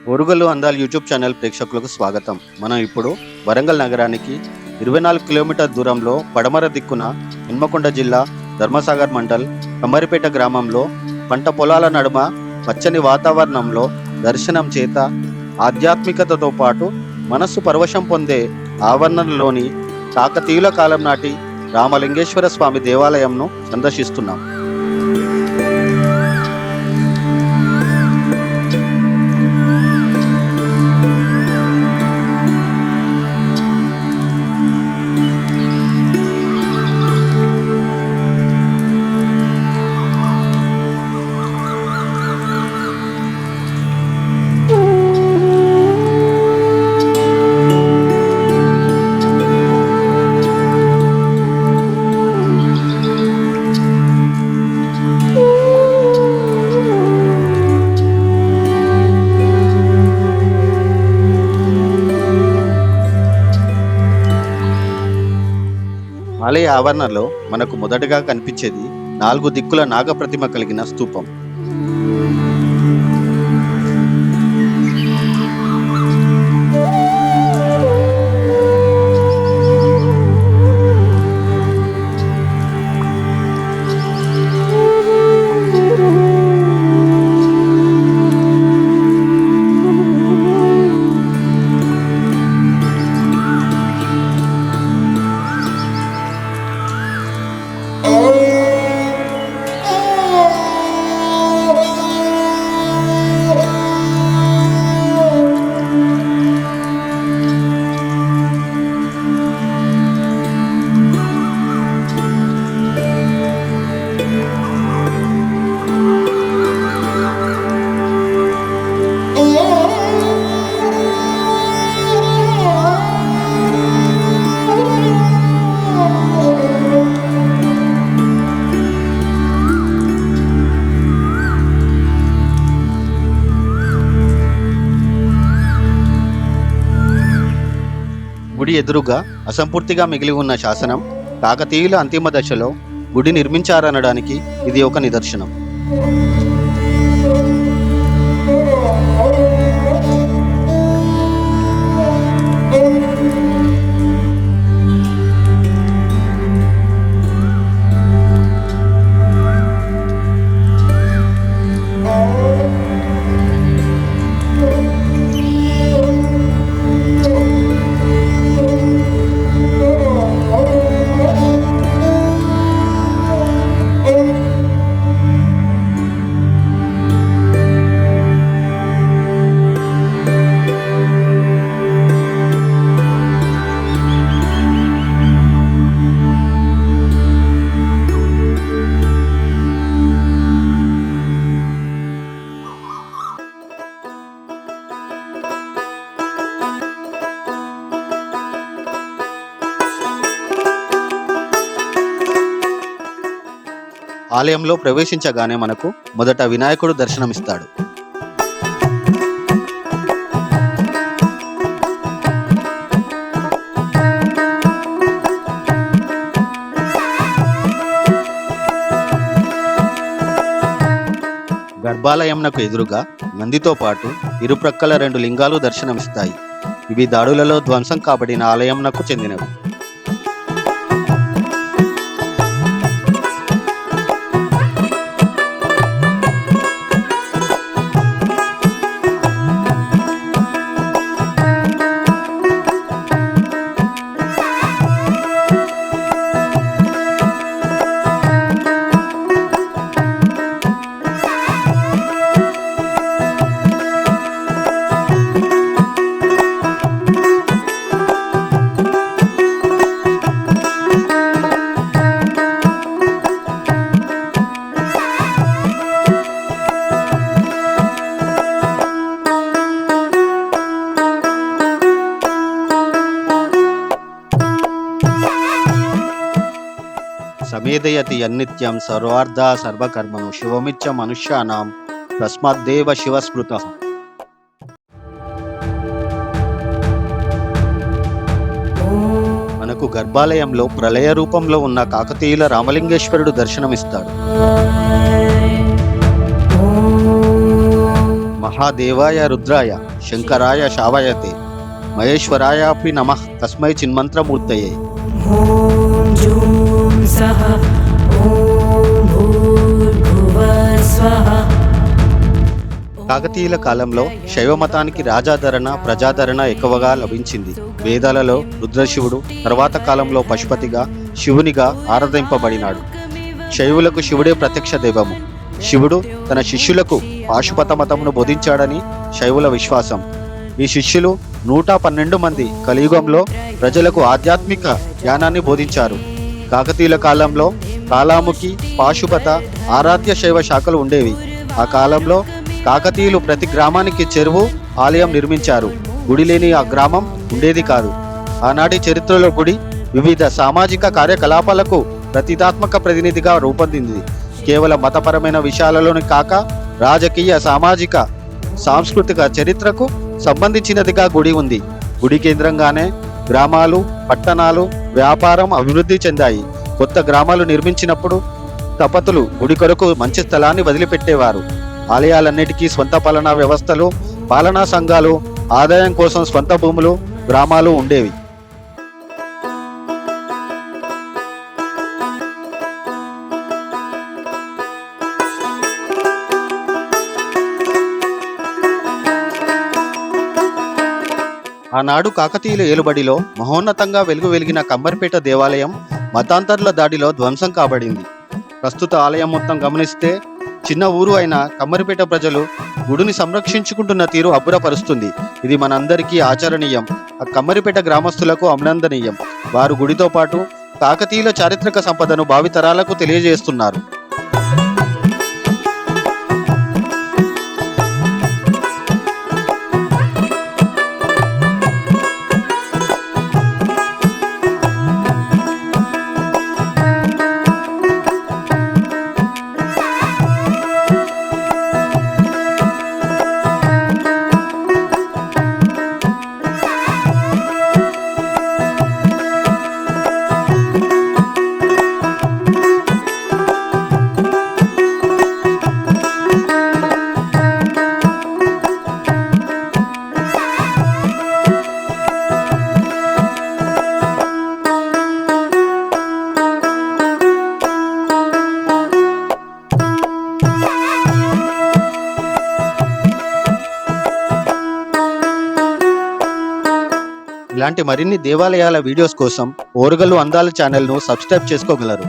Orugallu అందాల్ YouTube channel ప్రేక్షకులకు స్వాగతం. మనం ఇప్పుడు వరంగల్ నగరానికి 24 కిలోమీటర్ దూరంలో పడమర దిక్కున హన్మకొండ జిల్లా ధర్మసాగర్ మండల్ కమ్మరిపేట గ్రామంలో పంట పొలాల నడుమ పచ్చని వాతావరణంలో దర్శనం చేత ఆధ్యాత్మికతతో పాటు మనస్సు పరవశం పొందే ఆవరణలోని కాకతీయుల కాలం నాటి రామలింగేశ్వర స్వామి దేవాలయంను సందర్శిస్తున్నాం. ఆలయ ఆవరణలో మనకు మొదటగా కనిపించేది 4 దిక్కుల నాగప్రతిమ కలిగిన స్తూపం. గుడి ఎదురుగా అసంపూర్తిగా మిగిలి ఉన్న శాసనం కాకతీయుల అంతిమ దశలో గుడి నిర్మించారనడానికి ఇది ఒక నిదర్శనం. ఆలయంలో ప్రవేశించగానే మనకు మొదట వినాయకుడు దర్శనమిస్తాడు. గర్భాలయంనకు ఎదురుగా నందితో పాటు ఇరుప్రక్కల 2 లింగాలు దర్శనమిస్తాయి. ఇవి దాడులలో ధ్వంసం కాబడిన ఆలయంనకు చెందినవి. సమేదయతి యన్నిత్యం సర్వార్థ సర్వకర్మను శివమిచ్చ మనుష్యానాం తస్మాద్దేవ శివస్మృతః. మనకు గర్భాలయంలో ప్రళయ రూపంలో ఉన్న కాకతీయుల రామలింగేశ్వరుడు దర్శనమిస్తాడు. మహాదేవాయ రుద్రాయ శంకరాయ శావయతే మహేశ్వరాయాపి నమః తస్మై చిన్మంత్రమూర్తయే. ఓం జూం సహ ఓం భూర్భువః స్వః. కాకతీయుల కాలంలో శైవ మతానికి రాజాదరణ ప్రజాదరణ ఎక్కువగా లభించింది. వేదాలలో రుద్రశివుడు తర్వాత కాలంలో పశుపతిగా శివునిగా ఆరాధింపబడినాడు. శైవులకు శివుడే ప్రత్యక్ష దైవము. శివుడు తన శిష్యులకు పాశుపత మతమును బోధించాడని శైవుల విశ్వాసం. ఈ శిష్యులు 112 మంది కలియుగంలో ప్రజలకు ఆధ్యాత్మిక జ్ఞానాన్ని బోధించారు. కాకతీయుల కాలంలో కాలాముఖి, పాశుపత, ఆరాధ్య శైవ శాఖలు ఉండేవి. ఆ కాలంలో కాకతీయులు ప్రతి గ్రామానికి చెరువు, ఆలయం నిర్మించారు. గుడి లేని ఆ గ్రామం ఉండేది కాదు. ఆనాటి చరిత్రలో గుడి వివిధ సామాజిక కార్యకలాపాలకు ప్రతిదాత్మక ప్రతినిధిగా రూపొందింది. కేవలం మతపరమైన విషయాలలోనే కాక రాజకీయ, సామాజిక, సాంస్కృతిక చరిత్రకు సంబంధించినదిగా గుడి ఉంది. గుడి కేంద్రంగానే గ్రామాలు, పట్టణాలు, వ్యాపారం అభివృద్ధి చెందాయి. కొత్త గ్రామాలు నిర్మించినప్పుడు స్థపతులు గుడి కొరకు మంచి స్థలాన్ని వదిలిపెట్టేవారు. ఆలయాలన్నిటికీ స్వంత పాలనా వ్యవస్థలు, పాలనా సంఘాలు, ఆదాయం కోసం స్వంత భూములు, గ్రామాలు ఉండేవి. ఆనాడు కాకతీయుల ఏలుబడిలో మహోన్నతంగా వెలిగిన కమ్మరిపేట దేవాలయం మతాంతరుల దాడిలో ధ్వంసం కాబడింది. ప్రస్తుత ఆలయం మొత్తం గమనిస్తే చిన్న ఊరు అయిన కమ్మరిపేట ప్రజలు గుడిని సంరక్షించుకుంటున్న తీరు అబ్బురపరుస్తుంది. ఇది మనందరికీ ఆచరణీయం. ఆ కమ్మరిపేట గ్రామస్తులకు అభినందనీయం. వారు గుడితో పాటు కాకతీయుల చారిత్రక సంపదను భావితరాలకు తెలియజేస్తున్నారు. ఇలాంటి మరిన్ని దేవాలయాల వీడియోస్ కోసం ఓరుగల్లు అందాల ఛానల్ను సబ్స్క్రైబ్ చేసుకోగలరు.